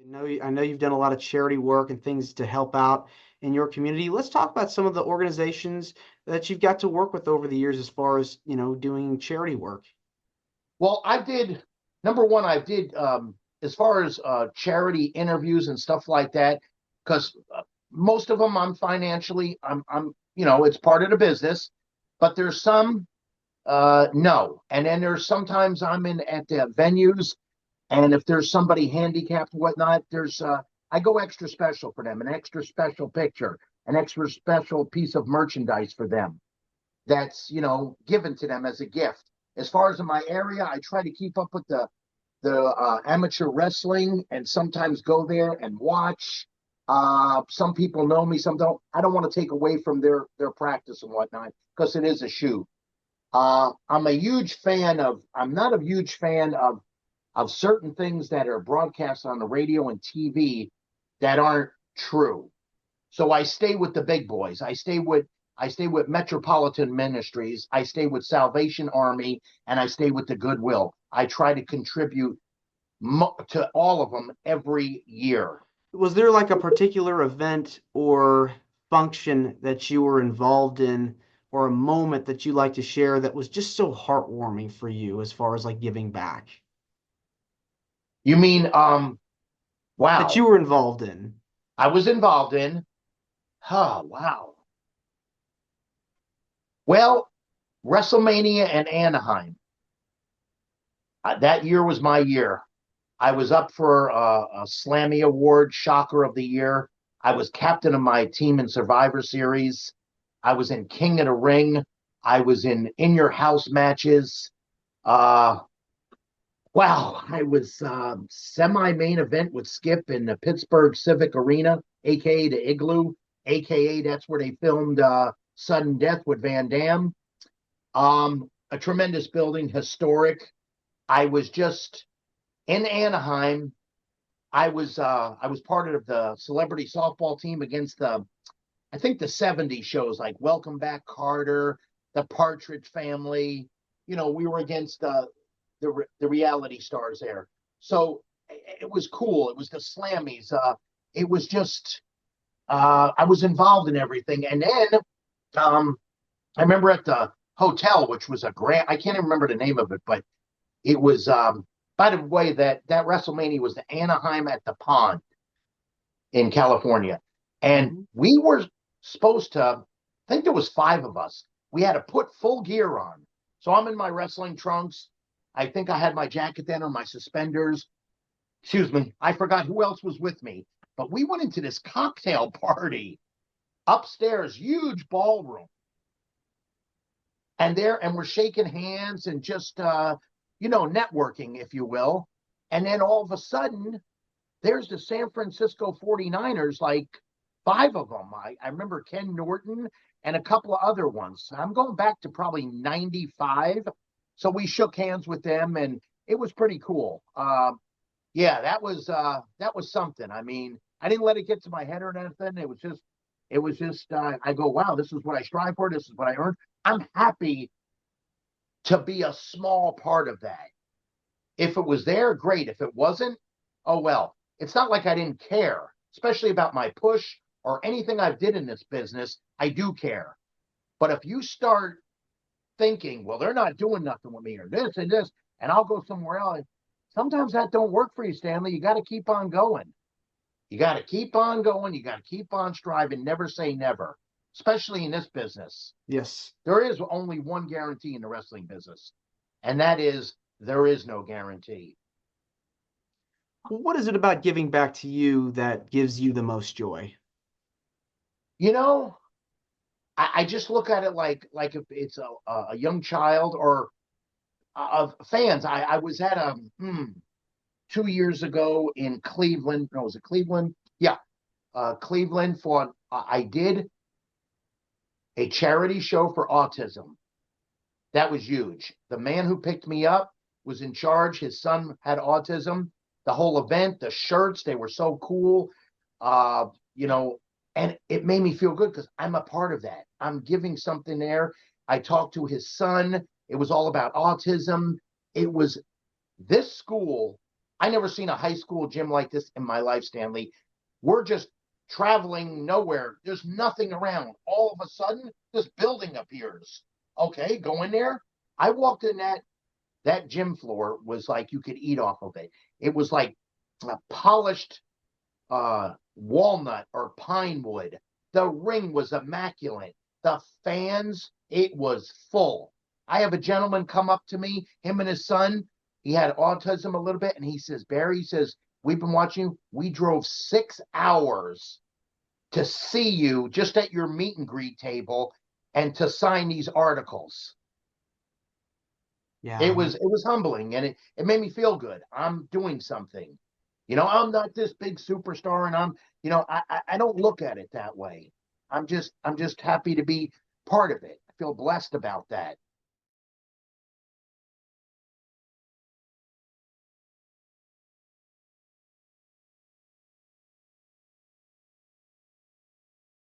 I know you've done a lot of charity work and things to help out in your community. Let's talk about some of the organizations that you've got to work with over the years as far as, doing charity work. Well, I did number one, I did as far as charity interviews and stuff like that, because most of them I'm financially, it's part of the business, but there's some no. And then there's sometimes I'm in at the venues, and if there's somebody handicapped and whatnot, there's I go extra special for them, an extra special picture, an extra special piece of merchandise for them that's given to them as a gift. As far as in my area, I try to keep up with the amateur wrestling and sometimes go there and watch. Some people know me, some don't. I don't want to take away from their practice and whatnot because it is a shoot. I'm a huge fan of. I'm not a huge fan of certain things that are broadcast on the radio and TV that aren't true. So I stay with the big boys. I stay with Metropolitan Ministries. I stay with Salvation Army, and I stay with the Goodwill. I try to contribute to all of them every year. Was there like a particular event or function that you were involved in or a moment that you like to share that was just so heartwarming for you as far as like giving back You mean, that you wow, were involved in? I was involved in. Oh, wow. Well, WrestleMania and Anaheim. That year was my year. I was up for a Slammy Award, Shocker of the Year. I was captain of my team in Survivor Series. I was in King of the Ring. I was in Your House matches. Uh, wow, I was semi-main event with Skip in the Pittsburgh Civic Arena, aka the Igloo, aka that's where they filmed Sudden Death with Van Damme. A tremendous building, historic. I was just in Anaheim. I was part of the celebrity softball team against the I think the '70s shows like Welcome Back Carter, the Partridge Family. We were against the reality stars there. So it was cool. It was the Slammies. It was just I was involved in everything. And then I remember at the hotel, which was a grand. I can't even remember the name of it, but it was. By the way, that WrestleMania was the Anaheim at the Pond in California, and Mhm. we were supposed to. I think there was five of us. We had to put full gear on. So I'm in my wrestling trunks. I think I had my jacket then or my suspenders. Excuse me. I forgot who else was with me, but we went into this cocktail party upstairs, huge ballroom, and we're shaking hands and just networking, if you will. And then all of a sudden, there's the San Francisco 49ers, like five of them. I remember Ken Norton and a couple of other ones. I'm going back to probably 95. So we shook hands with them and it was pretty cool. Yeah, that was something. I mean, I didn't let it get to my head or anything. It was just I go, wow, this is what I strive for. This is what I earned. I'm happy to be a small part of that. If it was there, great. If it wasn't, oh well. It's not like I didn't care, especially about my push or anything I've did in this business. I do care. But if you start thinking, well, they're not doing nothing with me or this and this, and I'll go somewhere else, sometimes that don't work for you, Stanley. You got to keep on going. You got to keep on going. You got to keep on striving. Never say never, especially in this business. Yes. There is only one guarantee in the wrestling business, and that is there is no guarantee. What is it about giving back to you that gives you the most joy? You know, I just look at it like if it's a young child or of fans. I was at 2 years ago in Cleveland. No, was it Cleveland? Yeah, Cleveland for I did a charity show for autism. That was huge. The man who picked me up was in charge. His son had autism. The whole event, the shirts, they were so cool. Uh, you know, and it made me feel good because I'm a part of that. I'm giving something there. I talked to his son. It was all about autism. It was this school. I never seen a high school gym like this in my life, Stanley. We're just traveling nowhere. There's nothing around. All of a sudden, this building appears. Okay, go in there. I walked in that gym floor was like you could eat off of it. It was like a polished walnut or pine wood. The ring was immaculate. The fans, it was full. I have a gentleman come up to me, him and his son. He had autism a little bit, and he says, Barry, he says, we've been watching you. We drove 6 hours to see you just at your meet and greet table and to sign these articles. Yeah. It was humbling, and it made me feel good. I'm doing something. I'm not this big superstar, and I don't look at it that way. I'm just happy to be part of it. I feel blessed about that.